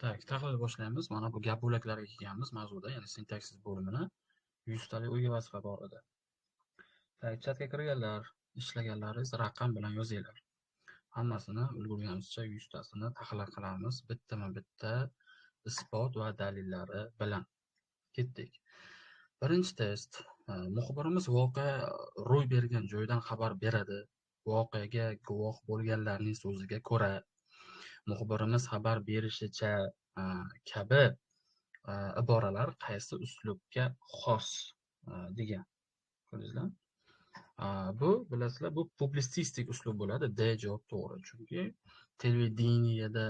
Tak, tahlil boshlaymiz. Mana bu gap bo'laklariga kelganmiz mavzuda, ya'ni sintaksis bo'limini 100 talik uyga vazifa bor edi. Tak, chatga kirganlar, ishlaganlaringiz raqam bilan yozinglar. Hammasini ulgurganimizcha 100 tasini tahlil qilamiz, bittama-bitta isbot va dalillari bilan. Ketdik. Birinchi test. Muxbirimiz voqea ro'y bergan joydan xabar beradi. Voqeaga guvoh bo'lganlarning so'ziga ko'ra, muxbirimiz xabar berishicha kabi iboralar qaysi uslubga xos degan. Ko'rdingizlar? Bu bilasizlar, bu publitsistik uslub bo'ladi. D javob to'g'ri. Chunki televideniyeda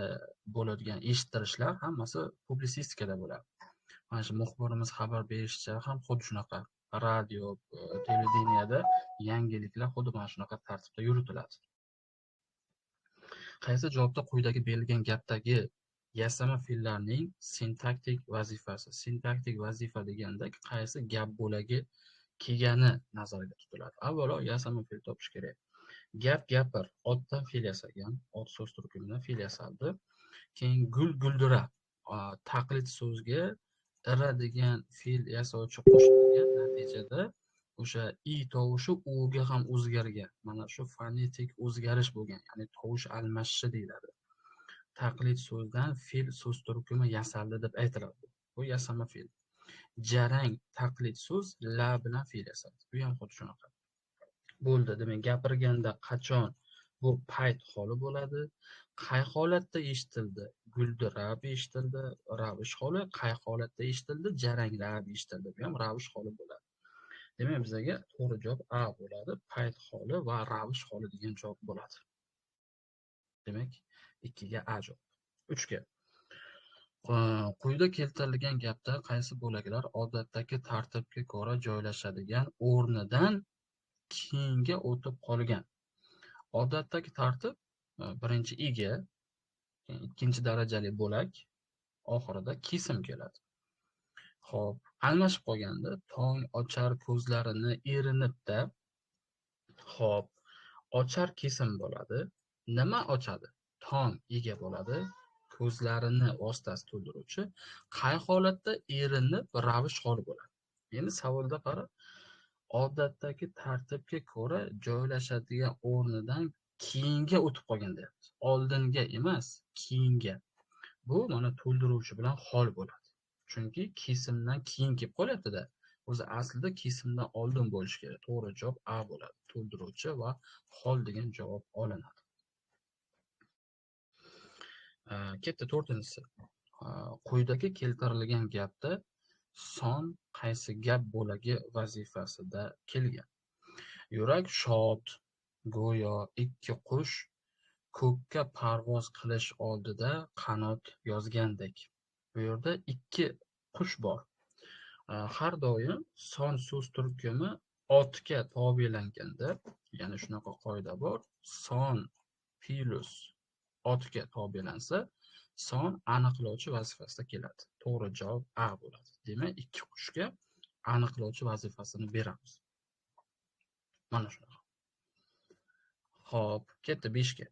bo'ladigan eshittirishlar hammasi publitsistikada bo'ladi. Mana shu muxbirimiz xabar berishicha ham xuddi shunaqa. Radio, televideniyada yangiliklar xuddi mana shunaqa tartibda yuritiladi. Qaysi javobda quyidagi berilgan gapdagi yasama fe'llarning sintaktik vazifasi? Sintaktik vazifa deganda qaysi gap bo'lagi kelgani nazarda tutiladi. Avvalo yasama fe'l topish kerak. Gap gapir, otdan fe'l yasagan, ot so'z turkumidan fe'l yasaldi. Keyin guldura, taqlid so'zga ira degan fe'l yasovchi qo'shilgan, natijada o'sha i tovushi uga ham o'zgargan. Mana shu fonetik o'zgarish bo'lgan, ya'ni tovush almashishi deyiladi. Taqlid so'zdan fe'l so'z turkumi yasaldi deb aytiladi. Bu yasama fe'l. Jarang taqlid so'z la bilan fe'l yasaldi. Bu ham xuddi shunaqa. Bo'ldi, demak gapirganda qachon bu payt holi bo'ladi. Qay holatda eshitildi? Guldirab eshitildi, ravish holi. Qay holatda eshitildi? Jaranglab eshitildi. Bu ham ravish holi bo'ladi. Demak bizga to'g'ri javob A bo'ladi. Payt holi va ravish holi degan javob bo'ladi. Demak 2 ga A javob. 3 ga. Quyida keltirilgan gapda qaysi bo'laklar odatdagi tartibga ko'ra joylashadigan o'rnidan keyinga o'tib qolgan? Odatdagi tartib birinchi ega, ikkinchi darajali bo'lak, oxirida kesim keladi. Xo'p, almashib qolganda tong ochar ko'zlarini erinibda. Xo'p, ochar kesim bo'ladi. Nima ochadi? Tong ega bo'ladi. Ko'zlarini vositasi to'ldiruvchi. Qay holatda erinib ravish holi bo'ladi? Endi savolda qara. Odatdagi tartibga ko'ra joylashadigan o'rnidan keyinga o'tib qolgan deyapti. Oldinga emas, keyinga. Bu mana to'ldiruvchi bilan hol bo'ladi. Chunki kesimdan keyin kelib qolyapti-da. O'zi aslida kesimdan oldin bo'lishi kerak. To'g'ri javob A bo'ladi. To'ldiruvchi va hol degan javob olinadi. Ketdi 4-inchisi. Quyidagi keltirilgan gapda son qaysi gap bo'lagi vazifasida kelgan? Yurak shod, go'yo ikki qush ko'kka parvoz qilish oldida qanot yozgandek. Bu yerda ikki qush bor. Har doim son so'z turkumi otga tobelanganda, ya'ni shunaqa qoida bor. Son plus otga tobelansa, son aniqlovchi vazifasida keladi. To'g'ri javob A bo'ladi. Demak, ikki qushga aniqlovchi vazifasini beramiz. Mana shunaqa. Xo'p, ketdi 5 ga.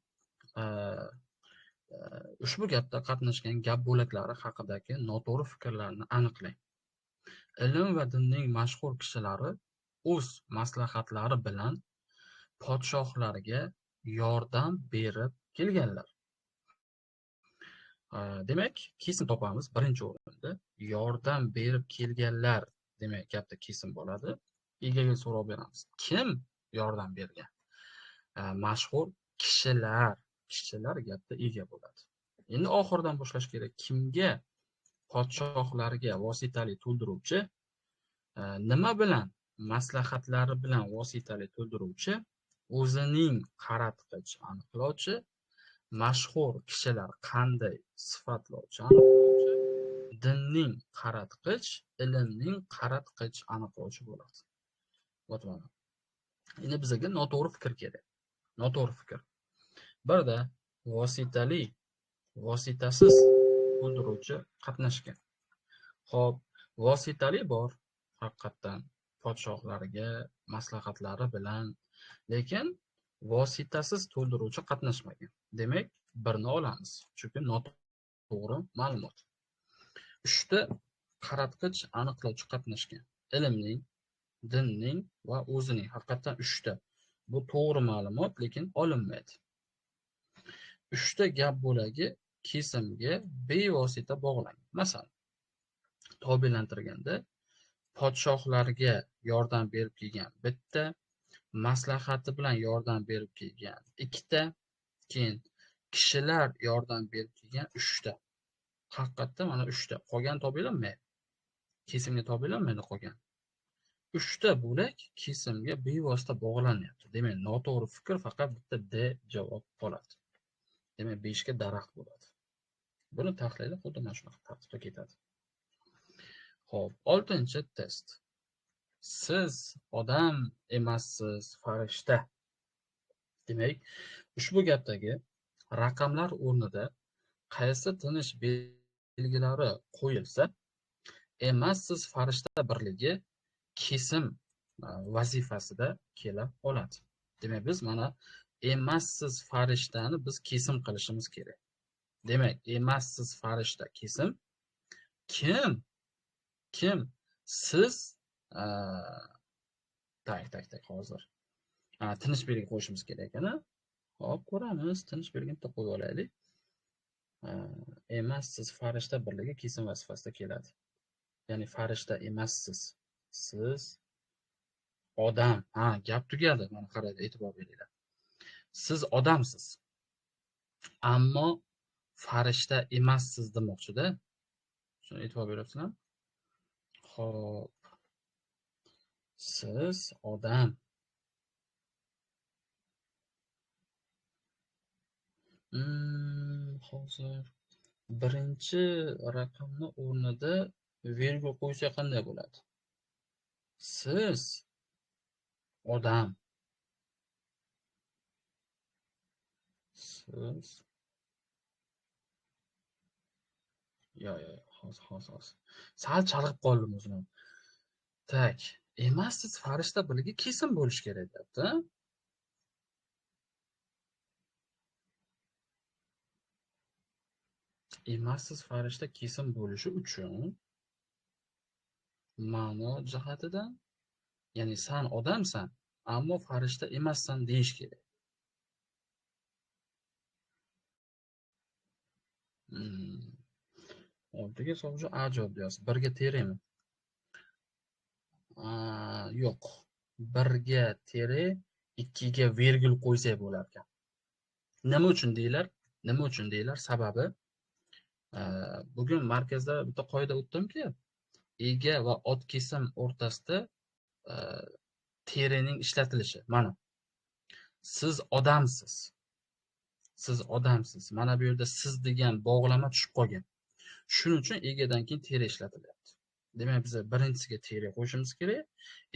Ushbu gapda qatnashgan gap bo'laklari haqidagi noto'g'ri fikrlarni aniqlang. Ilm va dinning mashhur kishilari o'z maslahatlari bilan podshohlarga yordam berib kelganlar. Demak, kesim topamiz birinchi o'rinda. Yordam berib kelganlar, demak, gapda kesim bo'ladi. Egaga so'rab beramiz. Kim yordam bergan? Mashhur kishilar gapda ega bo'ladi. Endi oxirdan boshlash kerak. Kimga? Podshohlarga vositali to'ldiruvchi. Nima bilan? Maslahatlari bilan vositali to'ldiruvchi. O'zining qaratqich aniqlovchi. Mashhur kishilar qanday sifatlovchi aniqlovchi. Dinning qaratqich, ilmning qaratqich aniqlovchi bo'ladi. Bo'tmadi. Endi bizga noto'g'ri fikr kerak. Noto'g'ri fikr. Birda vositali, vositasiz to'ldiruvchi qatnashgan. Xo'p, vositali bor, haqiqatdan podshohlarga maslahatlari bilan, lekin vositasiz to'ldiruvchi qatnashmagan. Demak, birni olamiz. Chunki to'g'ri ma'lumot. 3 qaratqich aniqlovchi qatnashgan. Ilmning, dinning va o'zining. Haqiqatan 3. Bu to'g'ri ma'lumot, lekin olinmaydi. 3 gap bo'lagi kesimga bevosita bog'langan. Masalan, tobelantirganda podshohlarga yordam berib kelgan bitta, maslahati bilan yordam berib kelgan ikkita, keyin kishilar yordam berib kelgan 3. Haqiqatda mana 3. Qolgan tobelanmaydi. Kesimga tobelanmaydi qolgan. 3 bo'lak kesimga bevosita bog'lanyapti. Demak, noto'g'ri fikr faqat bitta D javob qoladi. Demak, 5 ga daraxt bo'ladi. Buni tahlili xuddi mana shunaqa tartibda ketadi. Xo'p, 6-test. Siz odam emassiz, farishta. Demak, ushbu gapdagi raqamlar o'rnida qaysi tinish belgilari qo'yilsa, emassiz farishta birligi kesim vazifasida kela oladi. Demak, biz mana emassiz farishtani biz kesim qilishimiz kerak. Demak, emassiz farishta kesim kim? Siz tak hozir tinish belgi qo'yishimiz kerak ekan. Hop, ko'ramiz. Tinish belgini bitta qo'yib olaylik. Emassiz farishta birligi kesim vazifasida keladi. Ya'ni farishta emassiz. Siz odam. Gap tugadi. Mana qaraydi, e'tibor beringlar. Siz odamsiz. Ammo farishta emassiz demoqchi-da. Shuni e'tibor beryapsizlarmi? Xo'p. Siz odam. Hozir birinchi raqamni o'rnida vergul qo'ysa qanday bo'ladi? Siz odam. Siz hozir. Sal chalg'ib qoldim o'zim. Tak, emassiz farishta birligi kesim bo'lish kerak debdi. Emassiz farishta kesim bo'lishi uchun ma'no jihatidan, ya'ni sen odamsan, ammo farishta emassan deyish kerak. Oltiga savol A javob deyapsiz. 1ga terimi? Yo'q. 1ga teri, 2ga vergul qo'ysak bo'lar ekan. Nima uchun deylar? Sababi bugun markazda bitta qoida o'tdimki, ega va ot kesim o'rtasida terining ishlatilishi. Mana siz odamsiz. Mana bu yerda siz degan bog'lama tushib qolgan. Shuning uchun egadan keyin teri ishlatilyapti. Demak, biz birinchisiga teri qo'yishimiz kerak,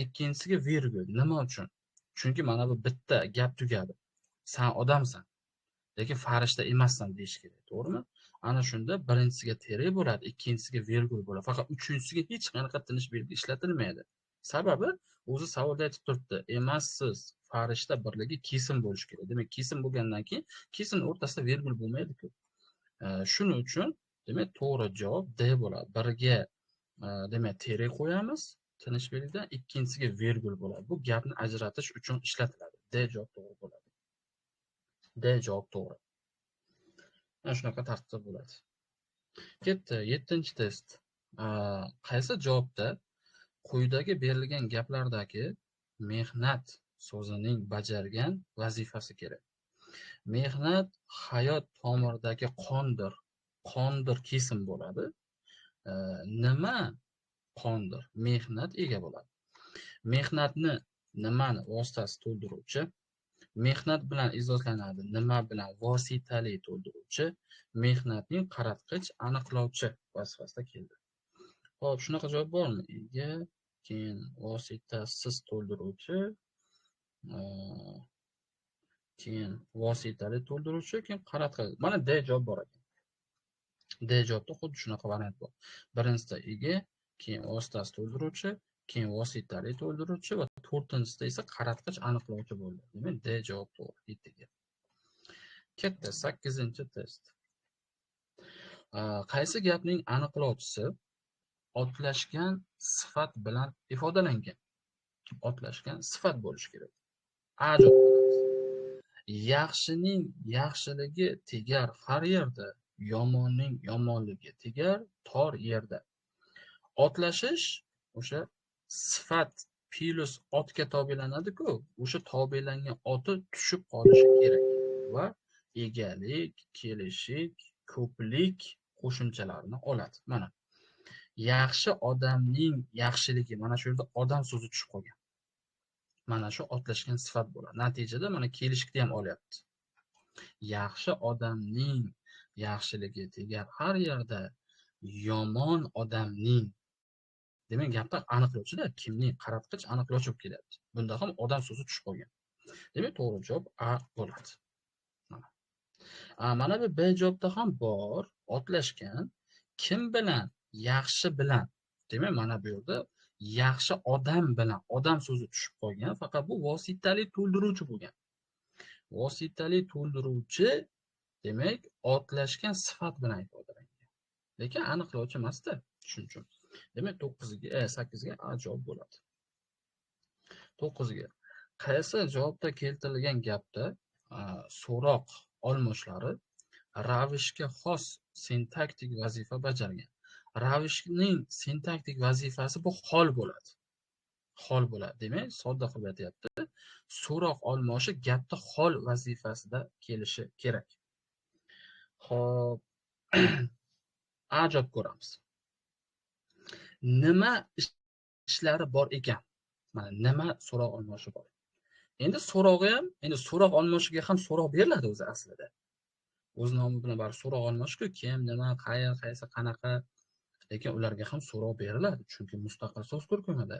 ikkinchisiga vergul. Nima uchun? Chunki mana bu bitta gap tugadi. Sen odamsan, lekin farishta emassan deyish kerak, to'g'rimi? Ana shunda birinchisiga teri bo'ladi, ikkinchisiga vergul bo'ladi. Faqat uchinchisiga hech qanaqa tinish belgi ishlatilmaydi. Sababi o'zi savolda aytib turibdi, emassiz farishta birligi kesim bo'lishi kerak. Demak, kesim bo'lgandan keyin kesim o'rtasida vergul bo'lmaydi-ku. Shuning uchun demak to'g'ri javob D bo'ladi. Biriga demak teri qo'yamiz tinish belgidan, ikkinchisiga vergul bo'ladi. Bu gapni ajratish uchun ishlatiladi. D javob to'g'ri bo'ladi. D javob to'g'ri. Mana shunaqa tartibda bo'ladi. Ketdi 7-test. Qaysi javobda quyidagi berilgan gaplardagi mehnat so'zining bajargan vazifasi kerak? Mehnat hayot tomiridagi qondir. Qondir kesim bo'ladi. Nima qondir? Mehnat ega bo'ladi. Mehnatni nimani vositasi to'ldiruvchi? Mehnat bilan izozlanadi. Nima bilan? Vositali to'ldiruvchi. Mehnatning qaratqich aniqlovchi vazifasida keldi. Xo'p, shunaqa javob bormi? Ega, keyin vositasiz to'ldiruvchi, keyin vositali to'ldiruvchi, keyin qaratqich. Mana D javob bor ekan. D javobda xuddi shunaqa variant bor. Birinchisida ega, keyin vositasiz to'ldiruvchi, keyin vositali to'ldiruvchi va to'rtinchisida esa qaratqich aniqlovchi bo'ldi. Demak, D javob to'g'ri. 7ga. Ketdi 8-test. Qaysi gapning aniqlovchisi otlashgan sifat bilan ifodalangan? Otlashgan sifat bo'lishi kerak. A javob. Yaxshining yaxshiligi tegar har yerda, yomonning yomonligi tegar tor yerda. Otlashish o'sha sifat plus otga tobelanadi-ku, o'sha tobelangan oti tushib qolishi kerak va egalik, kelishik, ko'plik qo'shimchalarini oladi. Mana yaxshi odamning yaxshiligi, mana shu yerda odam so'zi tushib qolgan. Mana shu otlashgan sifat bo'ladi. Natijada mana kelishikni ham olyapti. Yaxshi odamning yaxshiligi tegar har yerda, yomon odamning. Demak, gapda aniqlovchida kimning qaratqich aniqlovchi bo'lib kelyapti. Bunda ham odam so'zi tushib qolgan. Demak, to'g'ri javob A bo'ladi. Mana bu B javobda ham bor. Otlashgan kim bilan? Yaxshi bilan. Demak, mana bu yerda yaxshi odam bilan odam so'zi tushib qolgan, faqat bu vositali to'ldiruvchi bo'lgan. Vositali to'ldiruvchi demak otlashgan sifat bilan ifodalangan. Lekin aniqlovchi emas-da, shuning uchun. Demak 8ga A javob bo'ladi. 9ga. Qaysi javobda keltirilgan gapda so'roq olmoshlari ravishga xos sintaktik vazifa bajargan? Ravishning sintaktik vazifasi bu hol bo'ladi. Hol bo'ladi. Demak, sodda qilib aytyapti. So'roq olmoshi gapda hol vazifasida kelishi kerak. Xo'p. A javob ko'ramiz. Nima ishlari bor ekan? Mana nima so'roq olmoshi bor. Endi so'rog'i ham, endi so'roq olmoshiga ham so'roq beriladi o'zi aslida. O'z nomi bilan bari so'roq olmosh-ku, kim, nima, qayer, qaysi, qanaqa, lekin ularga ham so'roq beriladi, chunki mustaqil so'z turkumida.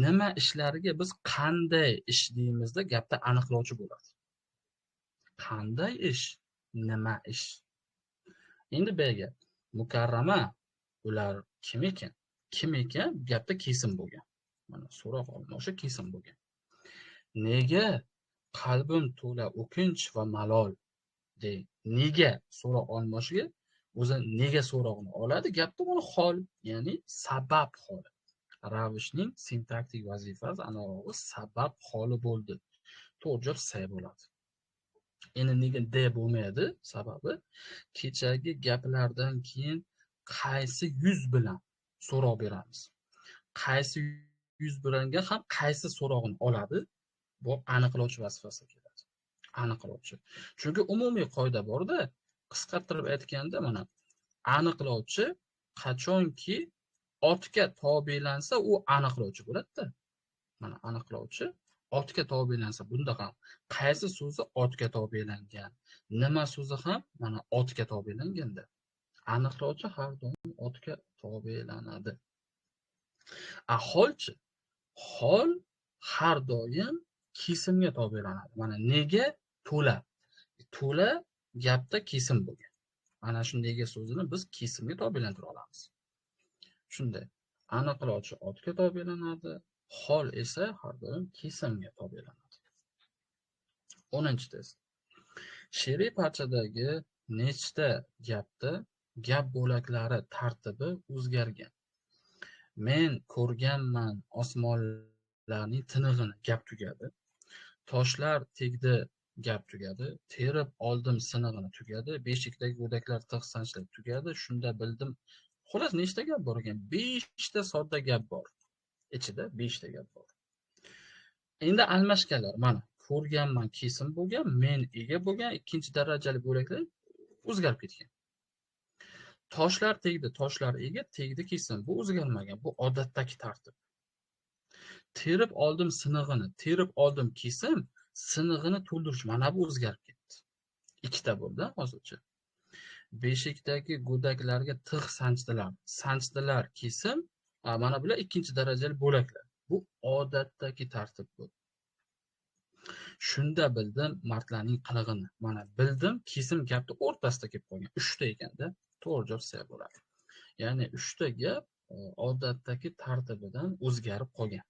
Nima ishlariga biz qanday ish deymizda gapda aniqlovchi bo'ladi. Qanday ish, nima ish. Endi Bga mukarrama ular kim ekan? Kim ekan gapda kesim bo'lgan. Mana so'roq olmoshi kesim bo'lgan. Nega qalbim to'la o'kinch va malol dey. Nega so'roq olmoshiga o'zi nega so'roqni oladi? Gapda mana hol, ya'ni sabab holi. Ravishning sintaktik vazifasi analog'i sabab holi bo'ldi. To'g'ri javob C bo'ladi. Endi nega D bo'lmaydi? Sababi kechagi gaplardan keyin qaysi yuz bilan so'roq beramiz. Qaysi yuz bilanga ham qaysi so'roqni oladi? Bu aniqlovchi vazifasiga keladi. Aniqlovchi. Chunki umumiy qoida bor-da, qisqartirib aytganda mana aniqlovchi qachonki otga tobelansa u aniqlovchi bo'ladi-da. Mana aniqlovchi otga tobelansa, bunda ham qaysi so'zi otga tobelangan, nima so'zi ham mana otga tobelanganda. Aniqlovchi har doim otga tobelanadi. Holchi? Hol har doim kesimga tobelanadi. Mana nega to'la. To'la gapda kesim bo'lgan. Mana shu nega so'zini biz kesimga tobelantira olamiz. Shunday. Aniqlovchi otga tobelanadi, hol esa har doim kesimga tobelanadi. 10-test. She'riy parchadagi nechta gapda gap bo'laklari tartibi o'zgargan? Men ko'rganman osmonlarning tinig'ini, gap tugadi. Toshlar tegdi, gap tugadi. Terib oldim sinig'ini, tugadi. Beshikdagi go'daklar tig' sanchlab tugadi. Shunda bildim. Xolos nechta gap bor ekan? 5 ta sodda gap bor. Ichida 5 ta gap bor. Endi almashganlar, mana ko'rganman kesim bo'lgan, men ega bo'lgan, ikkinchi darajali bo'laklar o'zgarib ketgan. Toshlar tegdi, toshlar ega, tegdi kesim. Bu o'zgarmagan. Bu odatdagi tartib. Terib oldim sinig'ini, terib oldim kesim, sinig'ini to'ldirish. Mana bu o'zgarib ketdi. Ikkita bo'ldi hozircha. Beshikdagi go'daklarga tig' sanchdilar. Sanchdilar kesim, mana bular ikkinchi darajali bo'laklar. Bu odatdagi tartib bu. Shunda bildim martlarning qilig'ini. Mana bildim kesim gapni o'rtasida kelib qolgan. 3 ta ekanda, to'g'ri javob C bo'ladi. Ya'ni 3 ta gap odatdagi tartibidan o'zgarib qolgan.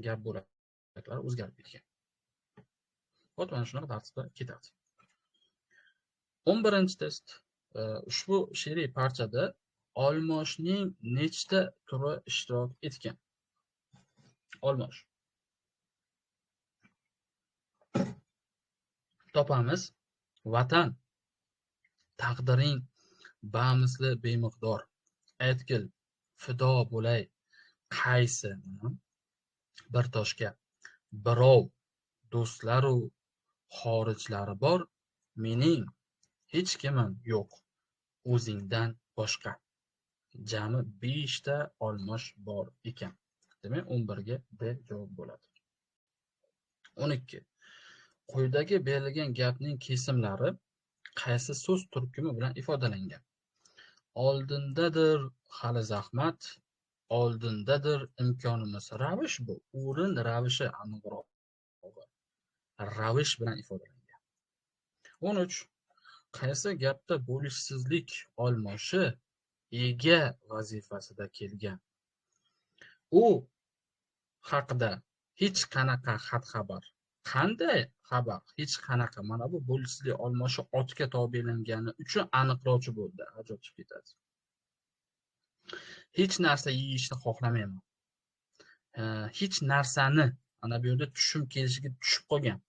Gap bo'laklari o'zgarib ketgan. Xo'p, mana shunaqa tartibda ketadi. 11-test. Ushbu she'riy parchada olmoshning nechta turi ishtirok etgan? Olmosh. Topamiz. Vatan, taqdiring bamisli bemiqdor. Aytgil, fido bo'lay qaysi bir toshga. Birov do'stlaru xorijlari bor, mening hech kimim yo'q o'zingdan boshqa. Jami 5 ta olmosh bor ekan. Demak, 11 ga D javob bo'ladi. 12. Quyidagi berilgan gapning kesimlari qaysi so'z turkumi bilan ifodalangan? Oldindadir hali zahmat, oldindadir imkonimiz. Ravish bu. O'rin ravishi aniqroq. Ravish bilan ifodalangan. 13. Qaysi gapda bo'lishsizlik olmoshi ega vazifasida kelgan? U haqida hech qanaqa xat-xabar. Qanday xabar? Hech qanaqa. Mana bu bo'lishsizlik olmoshi otga tobelangani uchun aniqlovchi bo'ldi. Ajratib ketadi. Hech narsa yeyishni xohlamayman. Hech narsani, ana bu yerda tushum kelishiga tushib qolgan.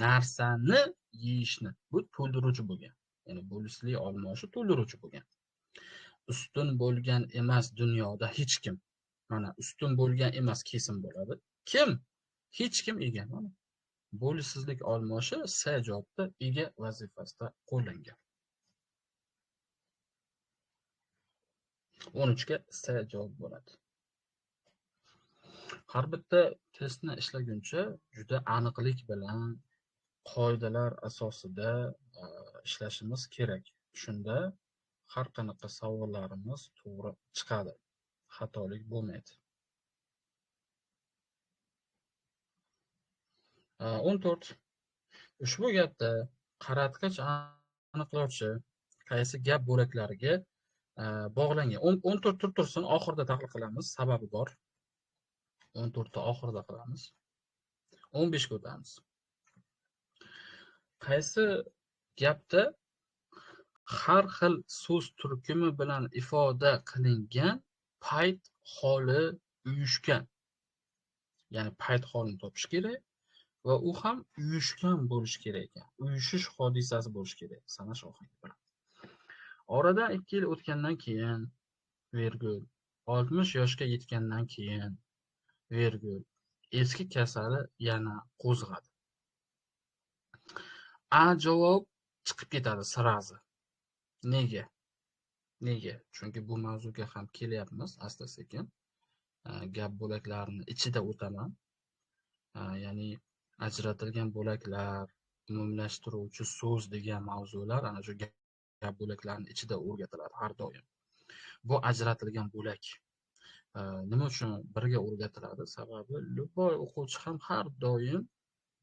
Narsani yeyishni, bu to'ldiruvchi bo'lgan. Ya'ni bo'lishsizlik olmoshi to'ldiruvchi bo'lgan. Ustun bo'lgan emas dunyoda hech kim. Mana ustun bo'lgan emas kesim bo'ladi. Kim? Hech kim ega. Mana bo'lishsizlik olmoshi S javobda ega vazifasida qo'llangan. 13 ga S javob bo'ladi. Har bitta testni ishlaguncha juda aniqlik bilan qoidalar asosida ishlashimiz kerak. Shunda har qanaqa savollarimiz to'g'ri chiqadi. Xatolik bo'lmaydi. 14. Ushbu gapda qaratqich aniqlovchi qaysi gap bo'laklariga bog'langan? 14 tursin, oxirida tahlil qilamiz, sababi bor. 14 ta oxirida qilamiz. 15 ga o'tamiz. Qaysi gapda har xil so'z turkumi bilan ifoda qilingan payt holi uyushgan. Ya'ni payt holini topish kerak va u ham uyushgan bo'lish kerak ekan. Uyushish hodisasi bo'lish kerak. Sanash ohangi bilan. Oradan 2 yil o'tgandan keyin virgul 60 yoshga yetgandan keyin virgul eski kasali yana qo'zg'adi. A javob chiqib ketadi sirazi. Nega? Chunki bu mavzuga ham kelyapmiz asta-sekin. Gap bo'laklarini ichida o'taman. Ya'ni ajratilgan bo'laklar, umumlashtiruvchi so'z degan mavzular ana shu gap bo'laklarining ichida o'rgatiladi har doim. Bu ajratilgan bo'lak. Nima uchun birga o'rgatiladi? Sababi любой o'quvchi ham har doim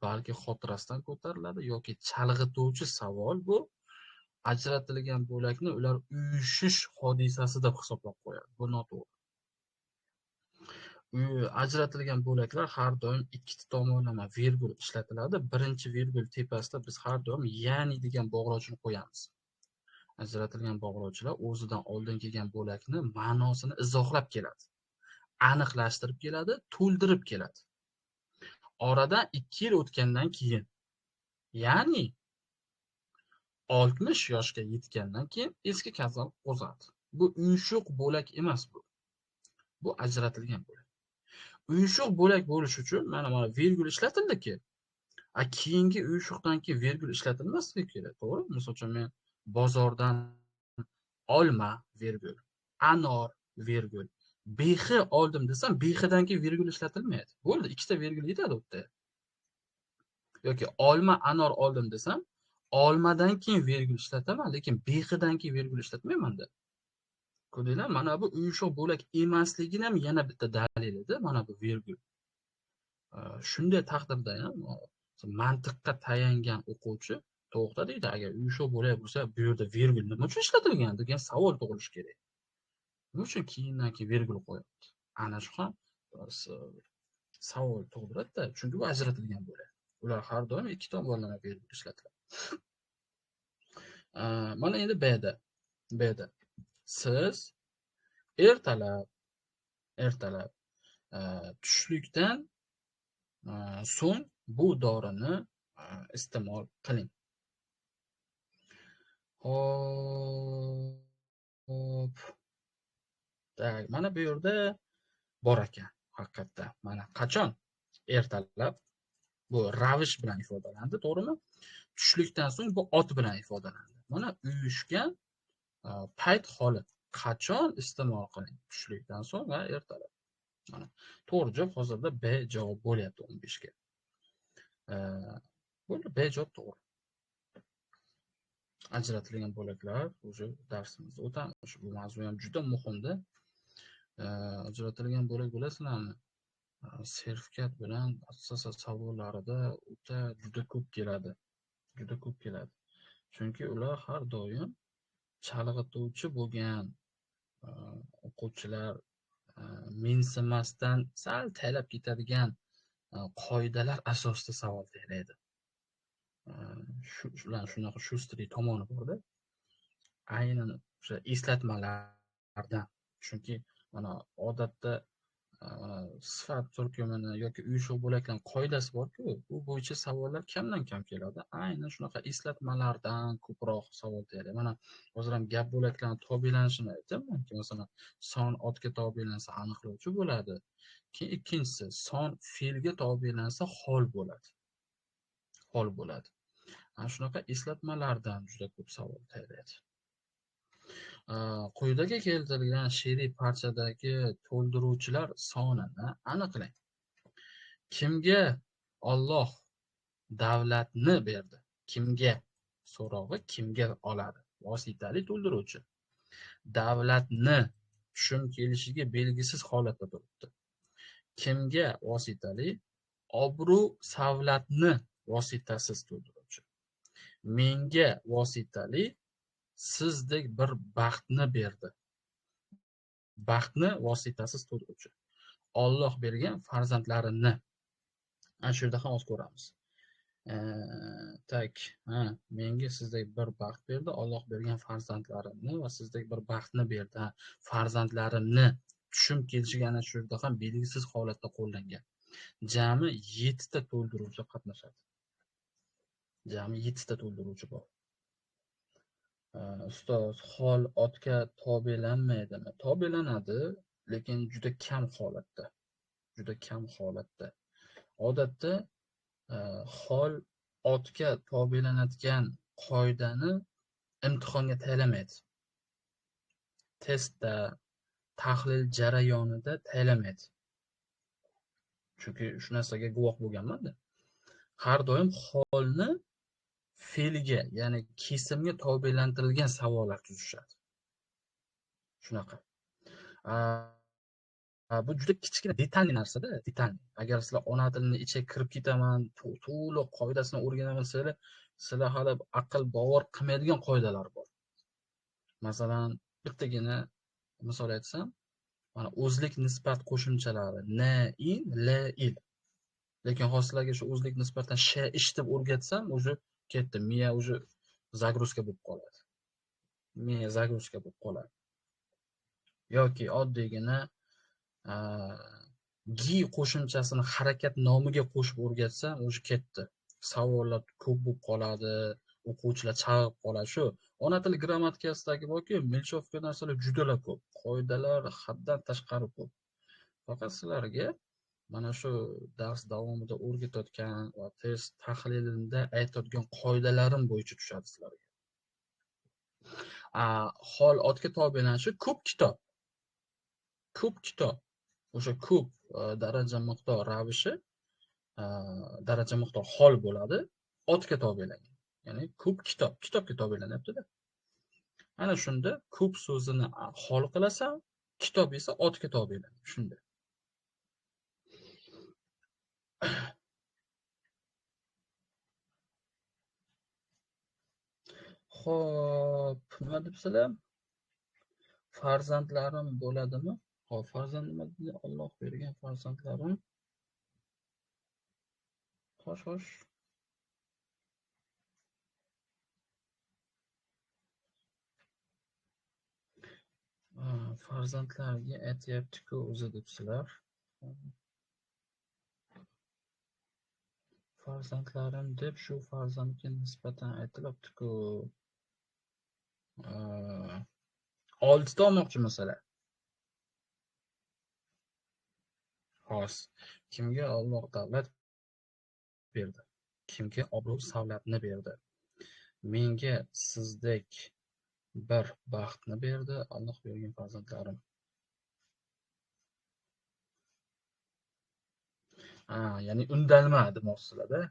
balki xotirasidan ko'tariladi yoki chalg'ituvchi savol bu. Ajratilgan bo'lakni ular uyushish hodisasi deb hisoblab qo'yadi. Bu noto'g'ri. Ajratilgan bo'laklar har doim ikkita tomonlama virgul ishlatiladi. Birinchi virgul tepasida biz har doim ya'ni degan bog'lovchini qo'yamiz. Ajratilgan bog'lovchilar o'zidan oldin kelgan bo'lakni ma'nosini izohlab keladi. Aniqlashtirib keladi, to'ldirib keladi. Oradan 2 yil o'tgandan keyin, ya'ni 60 yoshga yetgandan keyin eski kasal qo'zg'adi. Bu uyushuq bo'lak emas bu. Bu ajratilgan bo'lak. Uyushuq bo'lak bo'lish uchun mana virgul ishlatildi-ki, keyingi uyushuqdan keyin virgul ishlatilmasligi kerak, to'g'ri? Misol uchun men bozordan olma virgul, anor virgul, behi oldim desam, behidan keyin virgul ishlatilmaydi. Bo'ldi, ikkita virgul yetadi u yerda. Yoki olma, anor oldim desam, olmadan keyin virgul ishlataman, lekin behidan keyin virgul ishlatmayman-da. Ko'rdinglar, mana bu uyushuq bo'lak emasligini ham yana bitta dalil edi, mana bu virgul. Shunday taqdirda ham mantiqqa tayangan o'quvchi to'xta deydi, agar uyushuq bo'lak bo'lsa, bu yerda virgul nima uchun ishlatilgan degan savol tug'ilishi kerak. Nima uchun keyindan keyin virgul qo'yapti? Ana shu ham savol tug'diradi-da, chunki bu ajratilgan bo'lak. Ular har doim ikki tomonlama virgul ishlatiladi. Mana endi Bda siz ertalab tushlikdan so'ng bu dorini iste'mol qiling. Hop. Tak, mana bu yerda bor ekan haqiqatda. Mana qachon? Ertalab bu ravish bilan ifodalandi, to'g'rimi? Tushlikdan so'ng bu ot bilan ifodalandi. Mana uyushgan payt holat. Qachon iste'mol qiling? Tushlikdan so'ng va ertalab. Mana to'g'ri javob hozirda B javob bo'lyapti 15 ga. Bo'ldi, B javob to'g'ri. Ajratilgan bo'laklar o'sha darsimizda o'tamiz. Bu mavzu ham juda muhimda. Ajratilgan bo'lak bilasizlarmi? Sertifikat bilan assosa savollarida juda ko'p keladi. Juda ko'p keladi. Chunki ular har doim chalg'ituvchi bo'lgan o'quvchilar mensimasdan sal taylab ketadigan qoidalar asosida savol beradi. Shunaqa shustri tomoni borda. Aynan o'sha eslatmalardan. Chunki mana odatda sifat turkumini yoki uyushuq bo'lakdan qoidasi bor-ku, bu bo'yicha savollar kamdan kam keladi. Aynan shunaqa eslatmalardan ko'proq savol beradi. Mana hozir ham gap bo'laklarning tobelanishini aytayapman-ki, masalan, son otga tobelansa aniqlovchi bo'ladi. Keyin ikkinchisi, son fe'lga tobelansa hol bo'ladi. Ana shunaqa eslatmalardan juda ko'p savol tayyorlaydi. Quyidagi keltirilgan she'riy parchadagi to'ldiruvchilar sonini aniqlang. Kimga Alloh davlatni berdi? Kimga? So'rog'i kimga oladi? Vositali to'ldiruvchi. Davlatni tushum kelishiga belgisiz holatda turibdi. Kimga vositali? Obro' savlatni vositasiz to'ldiruvchi. Menga vositali sizdek bir baxtni berdi. Baxtni vositasiz to'ldiruvchi. Alloh bergan farzandlarini. Ana shu yerda ham o'z ko'ramiz. Tak, menga sizdek bir baxt berdi. Alloh bergan farzandlarimni va sizdek bir baxtni berdi. Farzandlarimni tushum kelishiga ana shu yerda ham belgisiz holatda qo'llangan. Jami 7 ta to'ldiruvchi qatnashadi. Jami 7 ta to'ldiruvchi bor. Ustoz, hol otga tobelanmaydimi? Tobelanadi, lekin juda kam holatda. Odatda hol otga tobelanadigan qoidani imtihonga tayyorlamaydi. Testda, tahlil jarayonida tayyorlamaydi. Chunki shu narsaga guvoh bo'lganman-da. Har doim holni fe'lga, ya'ni kesimga tobelantirilgan savollar tuzishadi. Shunaqa. Bu juda kichkina detalli narsa-da, detalli. Agar sizlar ona tilini ichiga kirib ketaman, to'liq qoidasini o'rganaman sizlar hali aql bovar qilmaydigan qoidalar bor. Masalan, bittagina misol aytsam, mana o'zlik nisbat qo'shimchalari na, in, la, il. Lekin hozirlarga shu o'zlik nisbatan sha ish deb o'rgatsam, o'zi ketdi. Miya o'zi zagruzka bo'lib qoladi. Yoki oddiygina gi qo'shimchasini harakat nomiga qo'shib o'rgatsam, o'zi ketdi. Savollar ko'p bo'lib qoladi, o'quvchilar chalg'ib qoladi. Shu ona tili grammatikasidagi borki, milchovka narsalar juda ko'p. Qoidalar haddan tashqari ko'p. Faqat sizlarga mana shu dars davomida o'rgatayotgan va test tahlilida aytadigan qoidalarim bo'yicha tushadi sizlarga. Hol otga tobelanishi ko'p kitob. O'sha ko'p daraja miqdor ravishi daraja miqdor hol bo'ladi, otga tobelangan. Ya'ni ko'p kitobga tobelanyapti-da. Ana shunda ko'p so'zini hol qilasan, kitob esa otga tobelanadi. Shunda. Xo'p, nima debsizlar? Farzandlarim bo'ladimi? Xo'p, farzand nima dedi? Alloh bergan farzandlarim. Xo'sh. Farzandlarga aytyapti-ku o'zi debsizlar. Farzandlarim deb shu farzandga nisbatan aytilyapti-ku. 6 ta olmoqchimisalar. Xos. Kimga Alloh davlat berdi? Kimga obro' savlatni berdi? Menga sizdek bir baxtni berdi Alloh bergan farzandlarim. Ya'ni undalma demoqsizlar-da.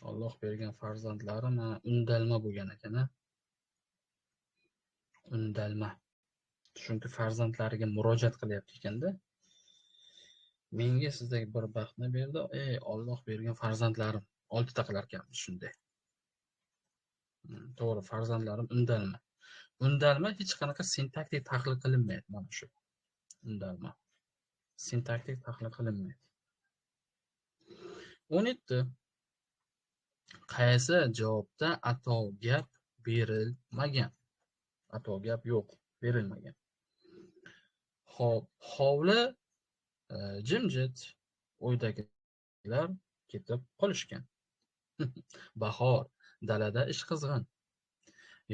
Alloh bergan farzandlarim undalma bo'lgan ekan-a. Undalma. Chunki farzandlariga murojaat qilyapti ekanda. Menga sizdek bir baxtni berdi. Alloh bergan farzandlarim 6 ta qilar ekanmiz shunday. To'g'ri, farzandlarim undalma. Undalma hech qanaqa sintaktik tahlil qilinmaydi mana shu. Undalma. Sintaktik tahlil qilinmaydi. 17. Qaysi javobda ato gap berilmagan? Ato gap yo'q, berilmagan. Xo'p, hovli jimjit, uydagilar ketib qolishgan. Bahor, dalada ish qizg'in.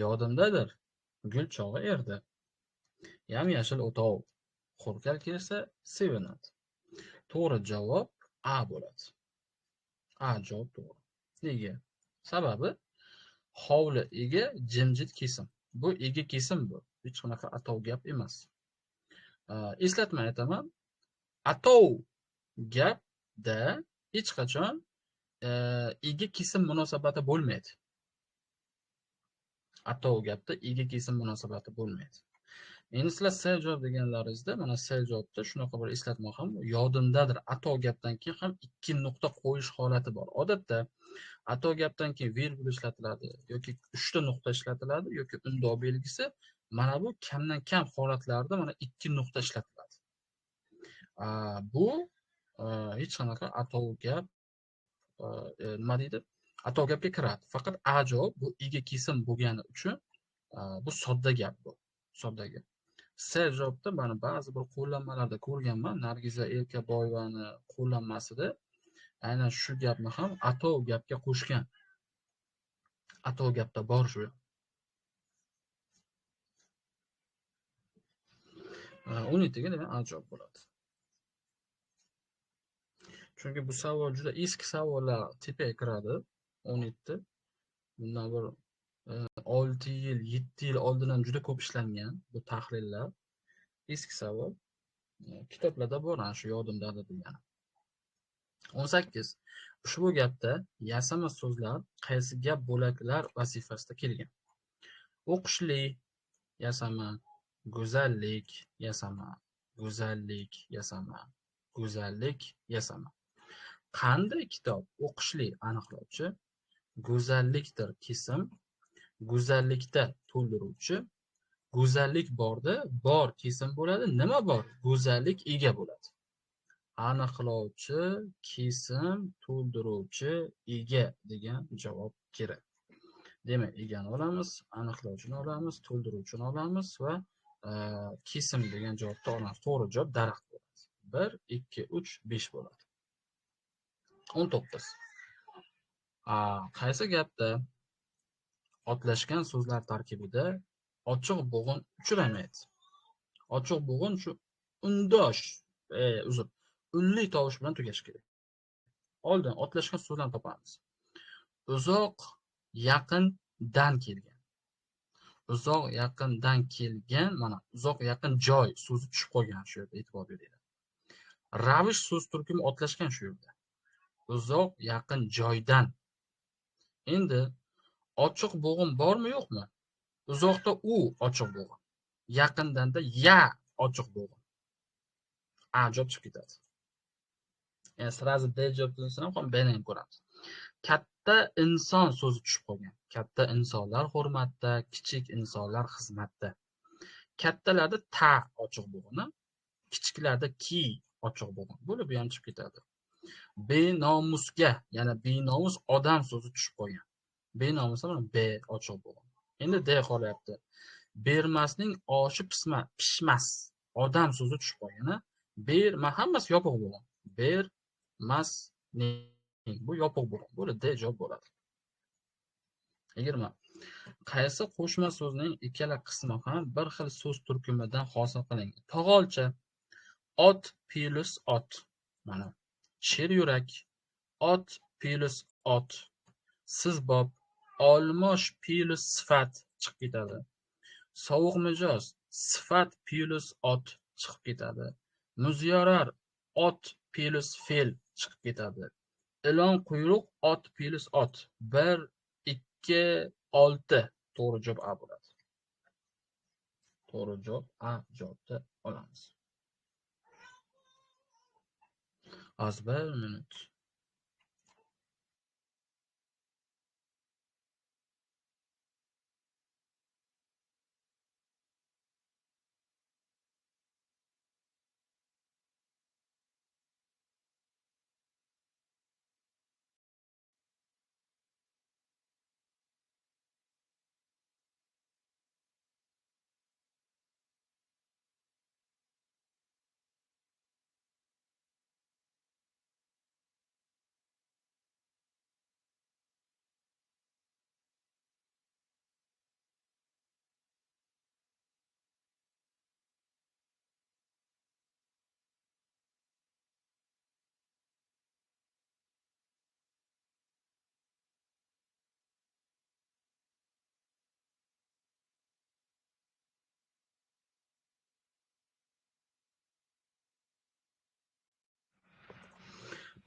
Yodimdadir, gul chog'i erdi. Yam-yashil o'tov. Hurkal kelsa sevinadi. To'g'ri javob A bo'ladi. A javob to'g'ri. Nega? Sababi hovli ega jimjit kesim. Bu ega kesim bu. Hech qanaqa atov gap emas. Eslatma aytaman. Atov gapda hech qachon ega kesim munosabati bo'lmaydi. Atov gapda ega kesim munosabati bo'lmaydi. Endi sizlar S javob deganlaringizda mana S javobda shunaqa bir eslatma ham yodimdadir. Atov gapdan keyin ham 2 nuqta qo'yish holati bor. Odatda atov gapdan keyin virgul ishlatiladi yoki 3 ta nuqta ishlatiladi yoki undoq belgisi. Mana bu kamdan kam holatlarda mana 2 nuqta ishlatiladi. Bu hech qanaqa atov gap nima deydi? Atov gapga kiradi. Faqat A javob bu ega kesim bo'lgani uchun bu sodda gap bu. Sodda gap. S javobda mana ba'zi bir qo'llanmalarda ko'rganman. Nargiza Erkaboyevani qo'llanmasida aynan shu gapni ham atov gapga qo'shgan. Atov gapda bor shu. 17 ga demak A javob bo'ladi. Chunki bu savol juda eski savollar tepaga kiradi. 17. Bundan bir 6 yil, 7 yil oldin ham juda ko'p ishlangan bu tahlillar. Eski savol. Kitoblarda bor ana shu yodimda degani. 18. Ushbu gapda yasama so'zlar qaysi gap bo'laklar vazifasida kelgan? O'qishli yasama, go'zallik yasama, go'zallik yasama, go'zallik yasama. Qanday kitob o'qishli aniqlovchi, go'zallikdir kesim, go'zallikda to'ldiruvchi, go'zallik borda bor kesim bo'ladi. Nima bor? Go'zallik ega bo'ladi. Aniqlovchi, kesim, to'ldiruvchi, ega degan javob kerak. Demak, egani olamiz, aniqlovchini olamiz, to'ldiruvchini olamiz va kesim degan javobni olamiz. To'g'ri javob daraxt bo'ladi. 1, 2, 3, 5 bo'ladi. 19. Qaysi gapda otlashgan so'zlar tarkibida ochiq bo'g'in uchramaydi? Ochiq bo'g'in shu undosh, unli tovush bilan tugashi kerak. Oldin otlashgan so'zlarni topamiz. Uzoq, yaqindan kelgan. Uzoq, yaqindan kelgan, mana uzoq, yaqin joy so'zi tushib qolgan shu yerda, e'tibor beringlar. Ravish so'z turkumi otlashgan shu yerda. Uzoq, yaqin joydan. Endi ochiq bo'g'in bormi yo'qmi? Uzoqda u ochiq bo'g'in. Yaqindanda ya ochiq bo'g'in. A javob chiqib ketadi. Yani sразу D javob ham B'ni ham ko'ramiz. Katta inson so'zi tushib qolgan. Katta insonlar hurmatda, kichik insonlar xizmatda. Kattalarda ta ochiq bo'g'ini, kichiklarda ki ochiq bo'g'in. Bo'lib ham chiqib ketadi. Benomusga, ya'ni benomus odam so'zi tushib qolgan. Benomusda mana B ochiq bo'g'in. Endi D qolyapti. Bermasning oshi pishmas. Odam so'zi tushib qolgan. Berma hammasi yopiq bo'lgan. Bermasning bu yopiq bo'lgan. Bo'ladi, de javob bo'ladi. 20. Qaysi qo'shma so'zning ikkala qismi ham bir xil so'z turkumidan hosil qilingan? Tog'olcha, ot plus ot. Mana. Sher yurak, ot plus ot. Sizbob, olmosh plus sifat chiqib ketadi. Sovuq mijoz, sifat plus ot chiqib ketadi. Muzyorar, ot plus fe'l chiqib ketadi. Ilon quyruq, ot plus ot. 1, 2, 6. To'g'ri javob A bo'ladi. To'g'ri javob A javobni olamiz. Az 1 minut.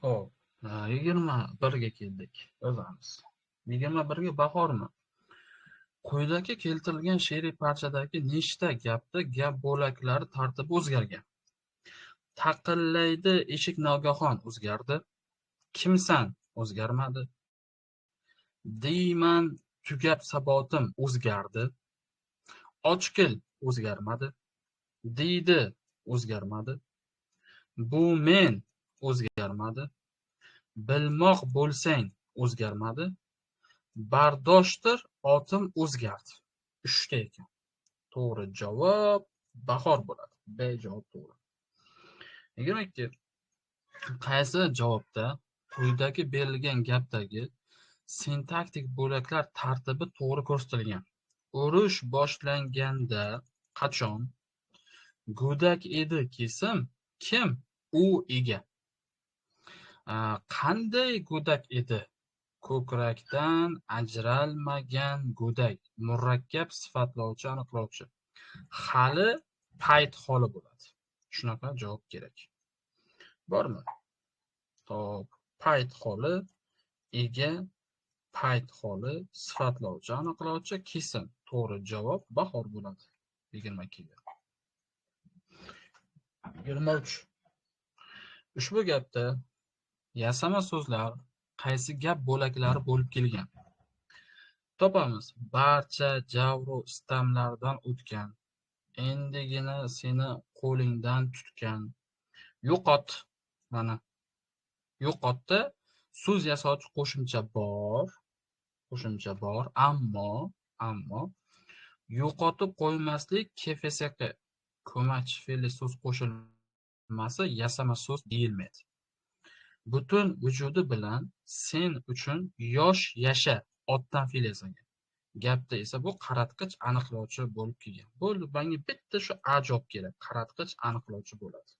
Hop, 21 ga keldik. O'zamiz. 21 ga bahormi? Quyidagi keltirilgan she'riy parchadagi nechta gapda gap bo'laklari tartibi o'zgargan? Taqillaydi eshik nogahon o'zgardi. Kimsan o'zgarmadi. Deyman tugab sabotim o'zgardi. Ochgil o'zgarmadi. Deydi o'zgarmadi. Bu men o'zgarmadi. Bilmoq bo'lsang o'zgarmadi. Bardoshdir otim o'zgardi. 3 ta ekan. To'g'ri javob bahor bo'ladi. B javob to'g'ri. 22. Qaysi javobda quyidagi berilgan gapdagi sintaktik bo'laklar tartibi to'g'ri ko'rsatilgan? Urush boshlanganda qachon? Go'dak edi kesim, kim? U ega. Qanday go'dak edi? Ko'krakdan ajralmagan go'dak. Murakkab sifatlovchi, aniqlovchi. Hali payt holi bo'ladi. Shunaqa javob kerak. Bormi? Xo'p, payt holi, ega, payt holi, sifatlovchi, aniqlovchi, kesim. To'g'ri javob bahor bo'ladi. 22 ga. 23. Ushbu gapda yasama so'zlar qaysi gap bo'laklari bo'lib kelgan? Topamiz. Barcha javru istamlardan o'tgan. Endigina seni qo'lingdan tutgan. Yo'qot. Mana. Yo'qotda so'z yasovchi qo'shimcha bor, ammo yo'qotib qo'ymaslik KFSQ ko'makchi fe'lli so'z qo'shilmasi yasama so'z deyilmaydi. Butun vujudi bilan sen uchun yosh yasha otdan fe'l yasagan. Gapda esa bu qaratqich aniqlovchi bo'lib kelgan. Bo'ldi, menga bitta shu A javob kerak. Qaratqich aniqlovchi bo'ladi.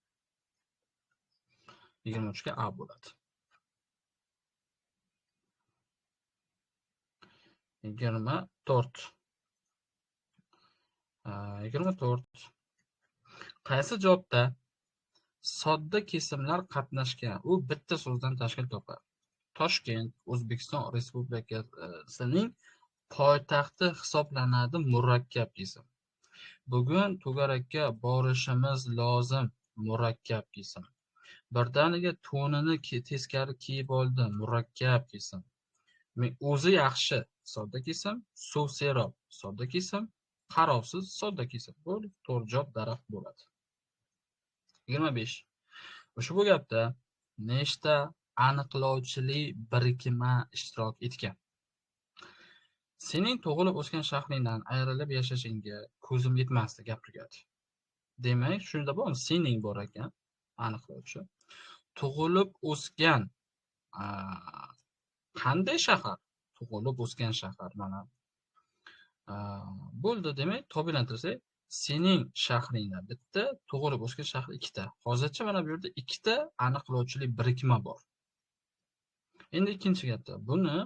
23 ga A bo'ladi. 24. 24. Qaysi javobda sodda kesimlar qatnashgan? U bitta so'zdan tashkil topadi. Toshkent O'zbekiston Respublikasining poytaxti hisoblanadi. Murakkab kesim. Bugun to'garakka borishimiz lozim. Murakkab kesim. Birdaniga to'nini teskari kiyib oldi. Murakkab kesim. O'zi yaxshi sodda kesim. Suv serob sodda kesim. Qarovsiz sodda kesim. Bu to'g'ri javob daraxt bo'ladi. 25. Ushbu gapda nechta aniqlovchili birikma ishtirok etgan? Sening tug'ilib o'sgan shahringdan ayrilib yashashingga ko'zim yetmasdi, gap tugadi. Demak, shunda bormi? Sening bor ekan, aniqlovchi. Tug'ilib o'sgan qanday shahar? Tug'ilib o'sgan shahar mana. Bo'ldi, demak, to'bilantirsak, sening shahringda bitta, tug'ilib o'sgan shahar ikkita. Hozircha mana bu yerda ikkita aniqlovchili birikma bor. Endi ikkinchi gapda, buni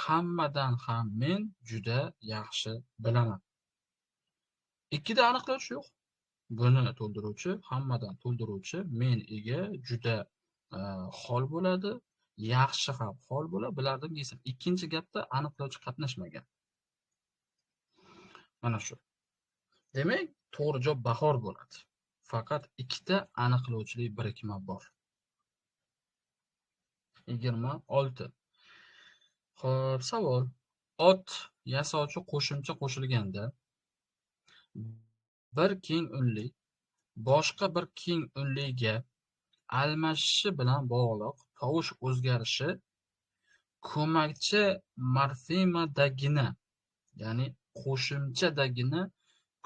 hammadan ham men juda yaxshi bilaman. Ikkita aniqlovchi yo'q. Buni to'ldiruvchi, hammadan to'ldiruvchi men ega juda hol bo'ladi, yaxshi ham hol bo'ladi, bilardim deysan. Ikkinchi gapda aniqlovchi qatnashmagan. Mana shu. Demak, to'g'ri javob bahor bo'ladi. Faqat ikkita aniqlovchili birikma bor. 26. Xo'p, savol. Ot yasovchi qo'shimcha qo'shilganda bir keng unli boshqa bir keng unliga almashishi bilan bog'liq tovush o'zgarishi ko'makchi morfemadagina, ya'ni qo'shimchadagina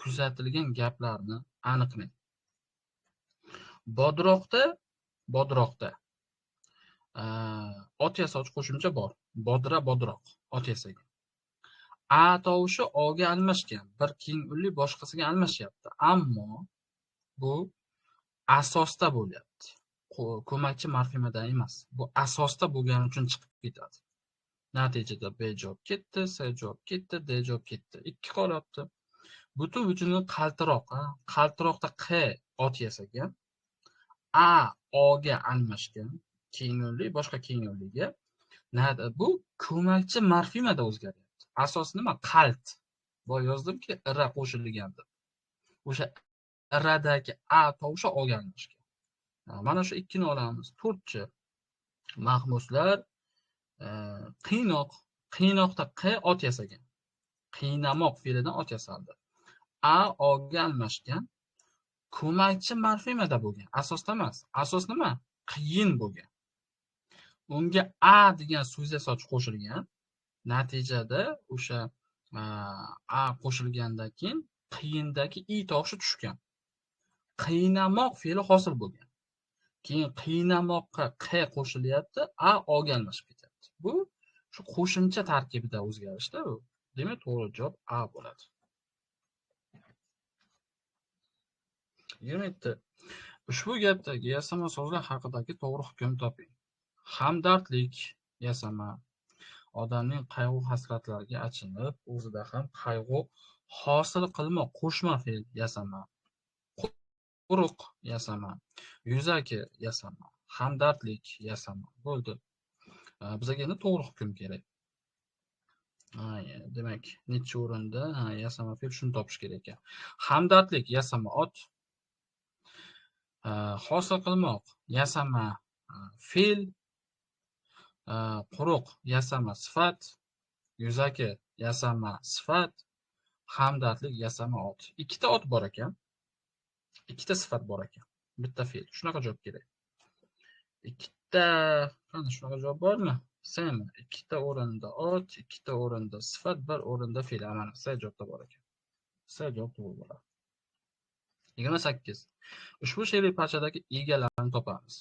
kuzatilgan gaplarni aniqlang. Bodroqda ot yasovchi qo'shimcha bor. Bodroq ot yasagan. A tovushi o'ga almashgan. Bir keng unli boshqasiga almashyapti. Ammo bu asosda bo'lyapti. Ko'makchi morfemada emas. Bu asosda bo'lgani uchun chiqib ketadi. Natijada B javob ketdi, C javob ketdi, D javob ketdi. Ikki qolyapti. Butun vujudini qaltiroqda Q ot yasagan. A o'ga almashgan. Keng unli boshqa keng unliga. Bu ko'makchi morfemada o'zgaryapti. Asos nima? Qalt. Bu yozdimki, ira qo'shilgandi. O'sha iradagi A tovushi o'ga almashgan. Mana shu ikkini olamiz. 4chi. Mahmuslar qiynoqda Q ot yasagan. Qiynamoq fe'lidan ot yasaldi. A o'ga almashgan. Ko'makchi morfemada bo'lgan. Asosda emas. Asos nima? Qiyin bo'lgan. Unga A degan so'z yasovchi qo'shilgan. Natijada o'sha A qo'shilgandan keyin qiyindagi I tovushi tushgan. Qiynamoq fe'li hosil bo'lgan. Keyin qiynamoqqa Q qo'shilyapti, A o'ga almashib ketyapti. Bu shu qo'shimcha tarkibida o'zgarishda bu. Demak, to'g'ri javob A bo'ladi. 27. Ushbu gapdagi yasama so'zlar haqidagi to'g'ri hukm toping. Hamdardlik yasama odamning qayg'u-hasratlariga achinib, o'zida ham qayg'u hosil qilmoq qo'shma fe'l yasama. Quruq yasama, yuzaki yasama, hamdardlik yasama. Bo'ldi. Bizga endi to'g'ri hukm kerak. Demak, necha o'rinda yasama fe'l shuni topish kerak ekan. Hamdardlik yasama ot, hosil qilmoq yasama fe'l, quruq yasama sifat, yuzaki yasama sifat, hamdardlik yasama ot. Ikkita ot bor ekan. Ikkita sifat bor ekan. Bitta fe'l. Shunaqa javob kerak. Ikkita, qani shunaqa javob bormi? Semi. Ikkita o'rinda ot, ikkita o'rinda sifat, bir o'rinda fe'l. Mana C javobda bor ekan. C javob to'g'ri bo'ladi. 28. Ushbu she'riy parchadagi egalarni topamiz.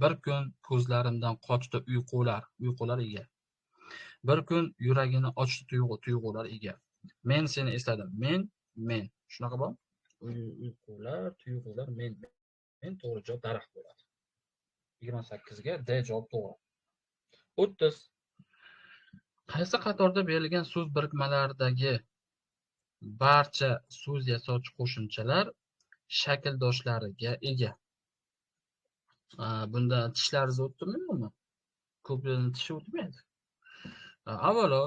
Bir kun ko'zlarimdan qochdi uyqular ega. Bir kun yuragini ochdi tuyg'ular ega. Men seni esladim. Men. Shunaqa bormi? Tuyg'ular, men to'g'ri javob daraxt bo'ladi. 28 ga D javob to'g'ri. 30. Qaysi qatorda berilgan so'z birikmalaridagi barcha so'z yasovchi qo'shimchalar shakldoshlariga ega? Bunda tishlaringiz o'tdimi? Ko'plarning tishi o'tmaydi. Avvalo,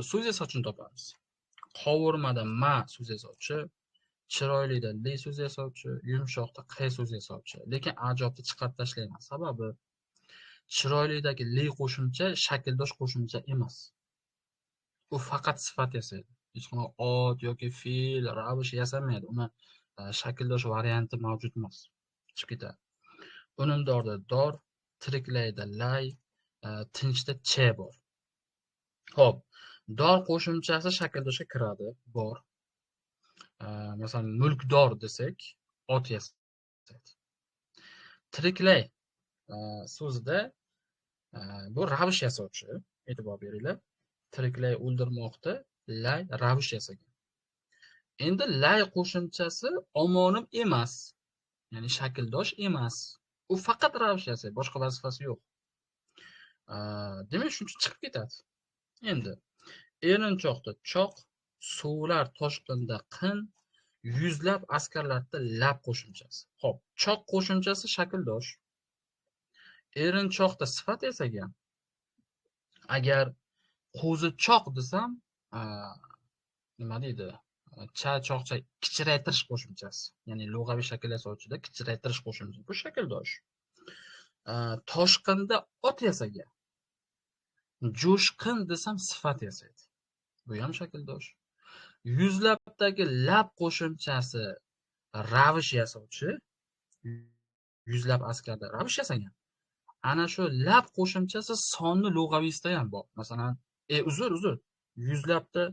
so'z yasovchini topamiz. Qovurmada ma so'z yasovchi, chiroylida li so'z yasovchi, yumshoqda q so'z yasovchi. Lekin a javobni chiqarib tashlayman. Sababi chiroylidagi li qo'shimcha shakldosh qo'shimcha emas. U faqat sifat yasaydi. Hech qanday ot yoki fe'l, ravish yasamaydi. Uni shakldosh varianti mavjud emas. Chiqib ketadi. Unumdorda dor, tiriklayda lay, tinchda che bor. Xo'p, dor qo'shimchasi shakldoshga kiradi, bor. Masalan, mulkdor desak, ot yasaydi. Tiriklay so'zida bu ravish yasovchi, e'tibor beringlar. Tiriklay o'ldirmoqda, lay ravish yasagan. Endi lay qo'shimchasi omonim emas, ya'ni shakldosh emas. U faqat ravish yasaydi, boshqa vazifasi yo'q. Demak, shuncha chiqib ketadi. Endi erinchoqda choq, suvlar toshqinda qin, yuzlab askarlarda lab qo'shimchasi. Xo'p, choq qo'shimchasi shakldosh. Erinchoqda sifat yasagan. Agar qo'zichoq desam, nima deydi? Choqcha kichraytirish qo'shimchasi. Ya'ni lug'aviy shakl yasovchida kichraytirish qo'shimchasi. Bu shakldosh. Toshqinda ot yasagan. Jo'shqin desam sifat yasaydi. Bu ham shakldosh. Yuzlabdagi lab qo'shimchasi ravish yasovchi. Yuzlab askarda ravish yasagan. Ana shu lab qo'shimchasi sonni lug'aviysida ham bor. Masalan, uzr. Yuzlabda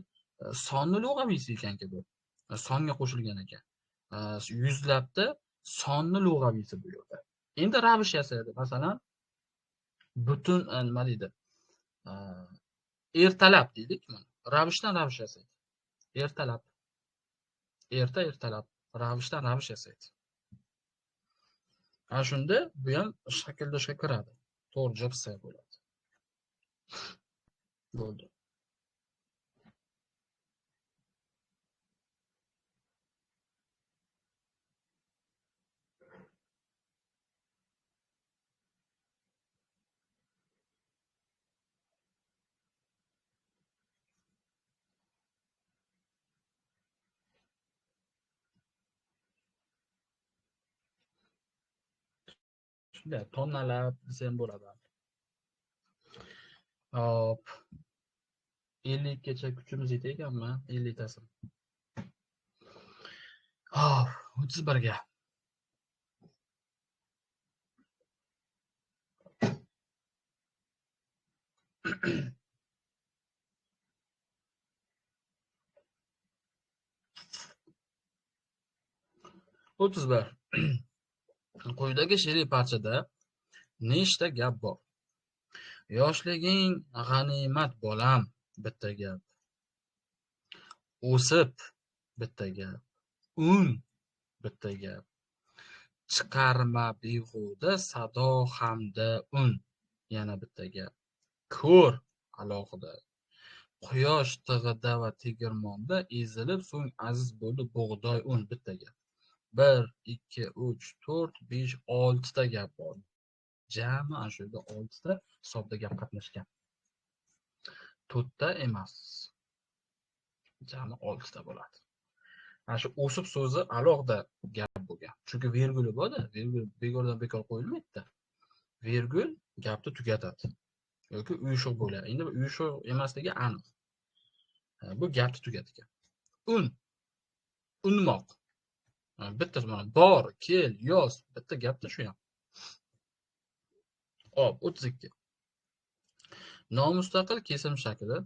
sonni lug'aviysi ekanki bu. Songa qo'shilgan ekan. Yuzlabda sonni lug'aviysi bu yerda. Endi ravish yasaydi. Masalan, butun nima deydi? Ertalab deydik. Ravishdan ravish yasaydi. Ertalab. Ertalab. Ravishdan ravish yasaydi. Ana shunda bu ham shakldoshga kiradi. To'g'ri javob C bo'ladi. Bo'ldi. Shunday tonnalab desam bo'ladi. Hop. 50 gacha kuchimiz yetayotganmi? 50 tasini. Hop, 31 ga. O'ttiz bir. Quyidagi she'riy parchada nechta gap bor? Yoshliging g'animat bolam, bitta gap. O'sib, bitta gap. Un, bitta gap. Chiqarma behuda sado hamda un, yana bitta gap. Ko'r, alohida. Quyosh tig'ida va tegirmonda ezilib, so'ng aziz bo'ldi bug'doy un, bitta gap. 1, 2, 3, 4, 5, 6 ta gap bor. Jami ana shu yerda 6 ta hisobda gap qatnashgan. 4 ta emas. Jami 6 ta bo'ladi. Ana shu o'sib so'zi alohida gap bo'lgan. Chunki verguli bor-da, vergul bekordan bekor qo'yilmaydi-da. Vergul gapni tugatadi yoki uyushuq bo'ladi. Endi bu uyushuq emasligi aniq. Bu gapni tugatgan. Unmoq. Bitta mana bor, kel, yoz, bitta gapda shu ham. Hop, 32. Nomustaqil kesim shakli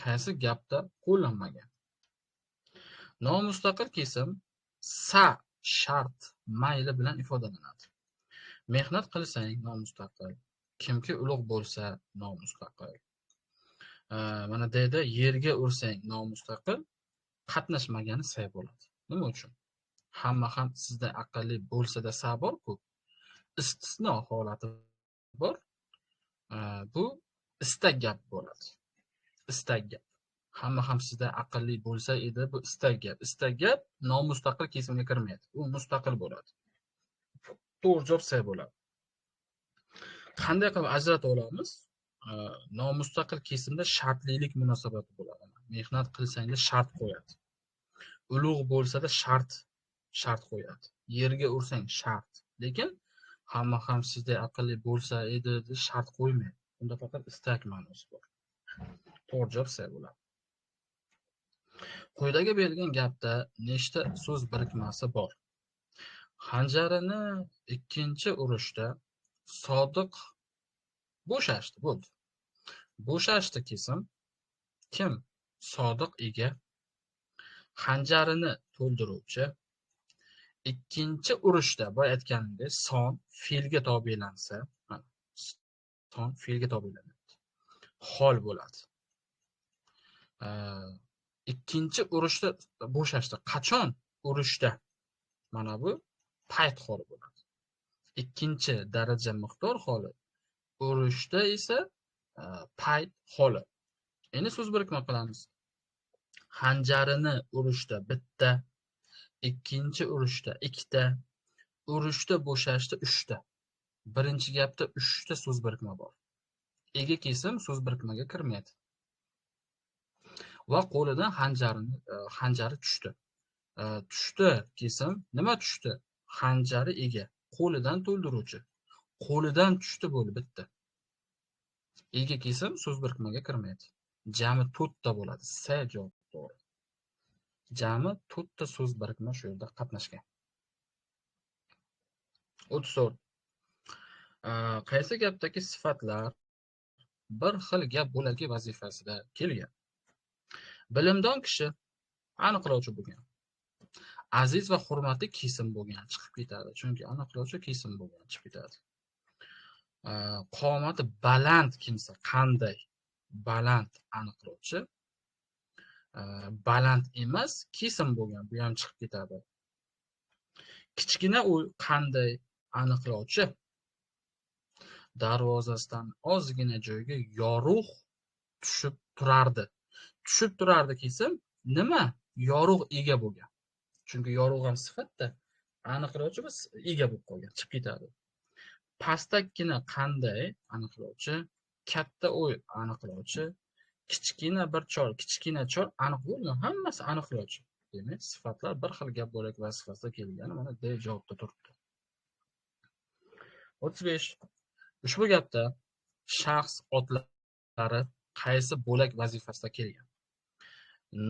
qaysi gapda qo'llanmagan? Nomustaqil kesim sa shart mayli bilan ifodalanadi. Mehnat qilsang nomustaqil, kimki ulug' bo'lsa nomustaqil. Mana deydi, yerga ursang nomustaqil, qatnashmagani sa bo'ladi. Nima uchun? Hamma ham sizda aqlli bo'lsa-da sa bor-ku. Istisno holati bor. Bu istak gap bo'ladi. Istak gap. Hamma ham sizda aqlli bo'lsa edi, bu istak gap. Istak gap nomustaqil kesimga kirmaydi. U mustaqil bo'ladi. To'g'ri javob C bo'ladi. Qanday qilib ajratib olamiz? Nomustaqil kesimda shartlilik munosabati bo'ladi. Mehnat qilsangiz shart qo'yadi. Ulug' bo'lsa-da shart qo'yadi. Yerga ursang shart. Lekin hamma ham sizday aqlli bo'lsa edi deb shart qo'ymaydi. Bunda faqat istak ma'nosi bor. To'g'ri javob C bo'ladi. Quyidagi berilgan gapda nechta so'z birikmasi bor? Xanjarini ikkinchi urushda Sodiq bo'shashdi, bo'ldi. Bo'shashdi kesim. Kim? Sodiq ega. Xanjarini to'ldiruvchi. Ikkinchi urushda boya aytganimdek son fe'lga tobelansa, son fe'lga tobelanadi. Hol bo'ladi. Ikkinchi urushda bo'shashdi. Qachon? Urushda. Mana bu payt holi bo'ladi. Ikkinchi daraja miqdor holi. Urushda esa payt holi. Endi so'z birikma qilamiz. Xanjarini urushda bitta, ikkinchi urushda ikkita, urushda bo'shashda uchta. Birinchi gapda uchta so'z birikma bor. Ega kesim so'z birikmaga kirmaydi. Va qo'lidan xanjari tushdi. Tushdi kesim. Nima tushdi? Xanjari ega. Qo'lidan to'ldiruvchi. Qo'lidan tushdi bo'ldi bitta. Ega kesim so'z birikmaga kirmaydi. Jami 4 ta bo'ladi. S javob to'g'ri. Jami 4 ta so'z birikma shu yerda qatnashgan. 34. Qaysi gapdagi sifatlar bir xil gap bo'lagi vazifasida kelgan? Bilimdon kishi aniqlovchi bo'lgan. Aziz va hurmatli kesim bo'lgan chiqib ketadi. Chunki aniqlovchi kesim bo'lgan chiqib ketadi. Qomati baland kimsa qanday? Baland aniqlovchi. Baland emas, kesim bo'lgan. Bu ham chiqib ketadi. Kichkina uy qanday? Aniqlovchi. Darvozasidan ozgina joyga yorug' tushib turardi. Tushib turardi kesim nima? Yorug' ega bo'lgan. Chunki yorug' ham sifatda aniqlovchi va ega bo'lib qolgan, chiqib ketadi. Pastakkina qanday? Aniqlovchi. Katta uy aniqlovchi. Kichkina bir chol, kichkina chol aniq bo'lgan, hammasi aniqlovchi. Demak, sifatlar bir xil gap bo'lak vazifasida kelgani mana D javobda turibdi. 35. Ushbu gapda shaxs otlari qaysi bo'lak vazifasida kelgan?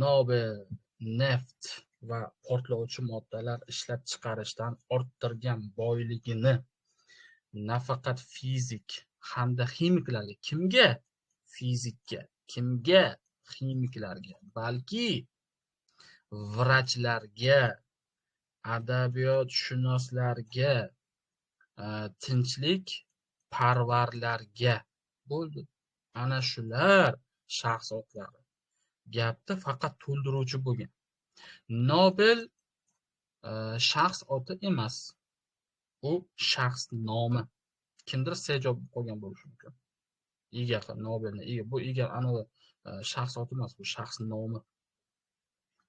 Nobel, neft va portlovchi moddalar ishlab chiqarishdan orttirgan boyligini nafaqat fizik hamda ximiklarga, kimga? Fizikka, kimga? Ximiklarga, balki vrachlarga, adabiyotshunoslarga, tinchlik parvarlarga bo'ldi. Ana shular shaxs otlari. Gapda faqat to'ldiruvchi bo'lgan. Nobel shaxs oti emas. U shaxs nomi. Kimdir S javob qolgan bo'lishi mumkin. Ega Nobelni ega. Bu ega anavi shaxs oti emas, bu shaxs nomi.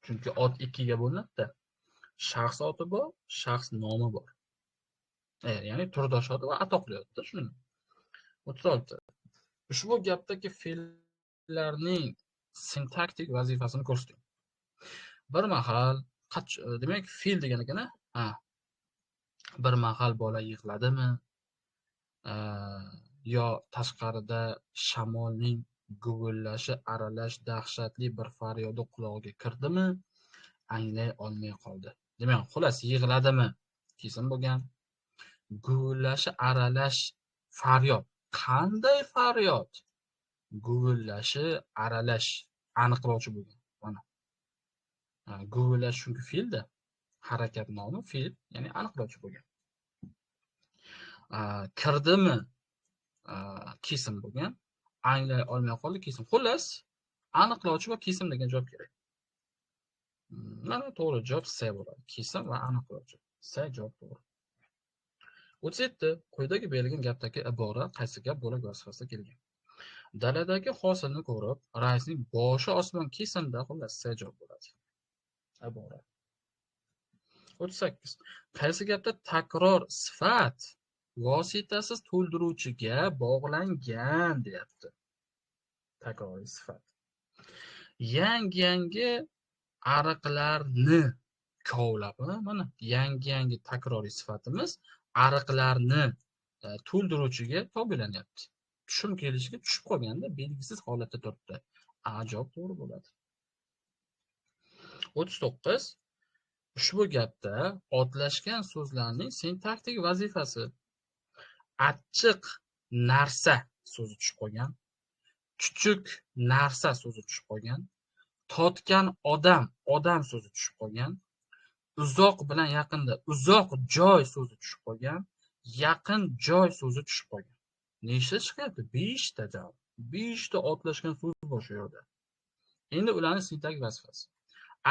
Chunki ot ikkiga bo'linadi-da. Shaxs oti bor, shaxs nomi bor. Ya'ni turdosh oti va atoqli oti shuni. 36. Ushbu gapdagi fe'llarning sintaktik vazifasini ko'rsating. Bir mahal demak fe'l degan ekan, bir mahal bola yig'ladimi? Yo tashqarida shamolning guvillashi aralash dahshatli bir faryodi quloqiga kirdimi? Anglay olmay qoldi. Demak, xullas yig'ladimi? Kesim bo'lgan. Guvillashi aralash faryod. Qanday faryod? Guvillashi aralash aniqlovchi bo'lgan. Mana. Guvillash chunki fe'lda. Harakat nomi fe'l, ya'ni aniqlovchi bo'lgan. Kirdimi? Kesim bo'lgan. Anglay olmay qoldi kesim. Xullas, aniqlovchi va kesim degan javob kerak. Mana to'g'ri javob C bo'ladi. Kesim va aniqlovchi. C javob to'g'ri. 37. Quyidagi berilgan gapdagi ibora qaysi gap bo'lak vazifasida kelgan? Daladagi hosilni ko'rib, raisning boshi osmon kesimda, xullas C javob bo'ladi. Ibora. 38. Qaysi gapda takror sifat vositasiz to'ldiruvchiga bog'langan deyapti. Takroriy sifat. Yangi ariqlarni kovlab, mana yangi takroriy sifatimiz ariqlarni to'ldiruvchiga tobelanyapti. Tushum kelishiga tushib qolganda belgisiz holatda turibdi. A javob to'g'ri bo'ladi. 39. Ushbu gapda otlashgan so'zlarning sintaktik vazifasi. Achchiq narsa so'zi tushib qolgan. Chuchuk narsa so'zi tushib qolgan. Totgan odam so'zi tushib qolgan. Uzoq bilan yaqinda uzoq joy so'zi tushib qolgan. Yaqin joy so'zi tushib qolgan. Nechta chiqyapti? 5 ta javob. 5 ta otlashgan so'z bor shu yerda. Endi ularning sintaktik vazifasi.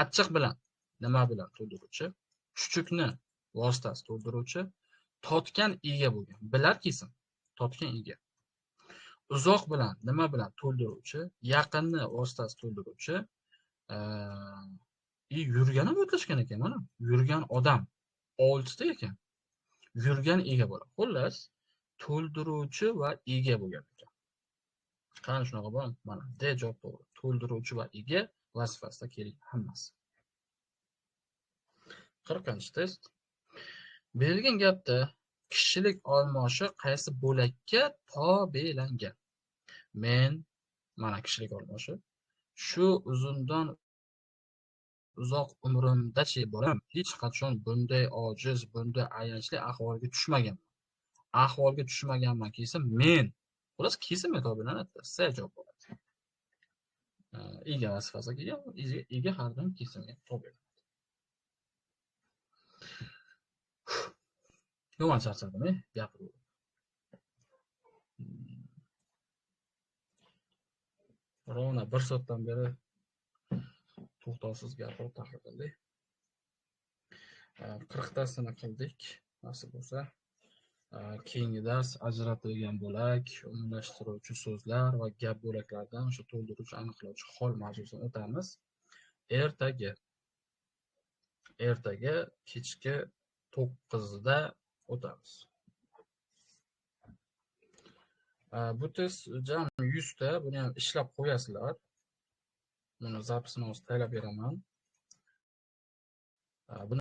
Achchiq bilan nima bilan to'ldiruvchi, chuchukni vositasi to'ldiruvchi, totgan ega bo'lgan. Bilar kesim, totgan ega. Uzoq bilan nima bilan to'ldiruvchi, yaqinni vositasi to'ldiruvchi, yurgan ham o'tlashgan ekan mana. Yurgan odam 6 ta ekan. Yurgan ega bo'ladi. Xullas, to'ldiruvchi va ega bo'lgan ekan. Qani shunaqa bo'l, mana D javob to'g'ri. To'ldiruvchi va ega vazifasida kelgan hammasi. 40-test. Berilgan gapda kishilik olmoshi qaysi bo'lakka tobelangan? Men, mana kishilik olmoshi, shu uzundan uzoq umrimdachi bolam hech qachon bunday ojiz, bunday ayanchli ahvolga tushmaganman. Ahvolga tushmaganman kelsa men. Xullas kesimga tobelanadi. S javob bo'ladi. Ega vazifasiga kelgan, ega har doim kesimga tobelanadi. Yomon charchadim, gapirib. Rovna 1 soatdan beri to'xtovsiz gapirib taqirdik. 40tasini qildik. Nasib bo'lsa, keyingi dars ajratilgan bo'lak, umumlashtiruvchi so'zlar va gap bo'laklaridan o'sha to'ldiruvchi, aniqlovchi hol mavzusini o'tamiz. Ertaga kechki 9da o'tamiz. Bu test jami 100 ta, buni ham ishlab qo'yasizlar. Buni zapisini o'zi tayyorlab beraman. Buni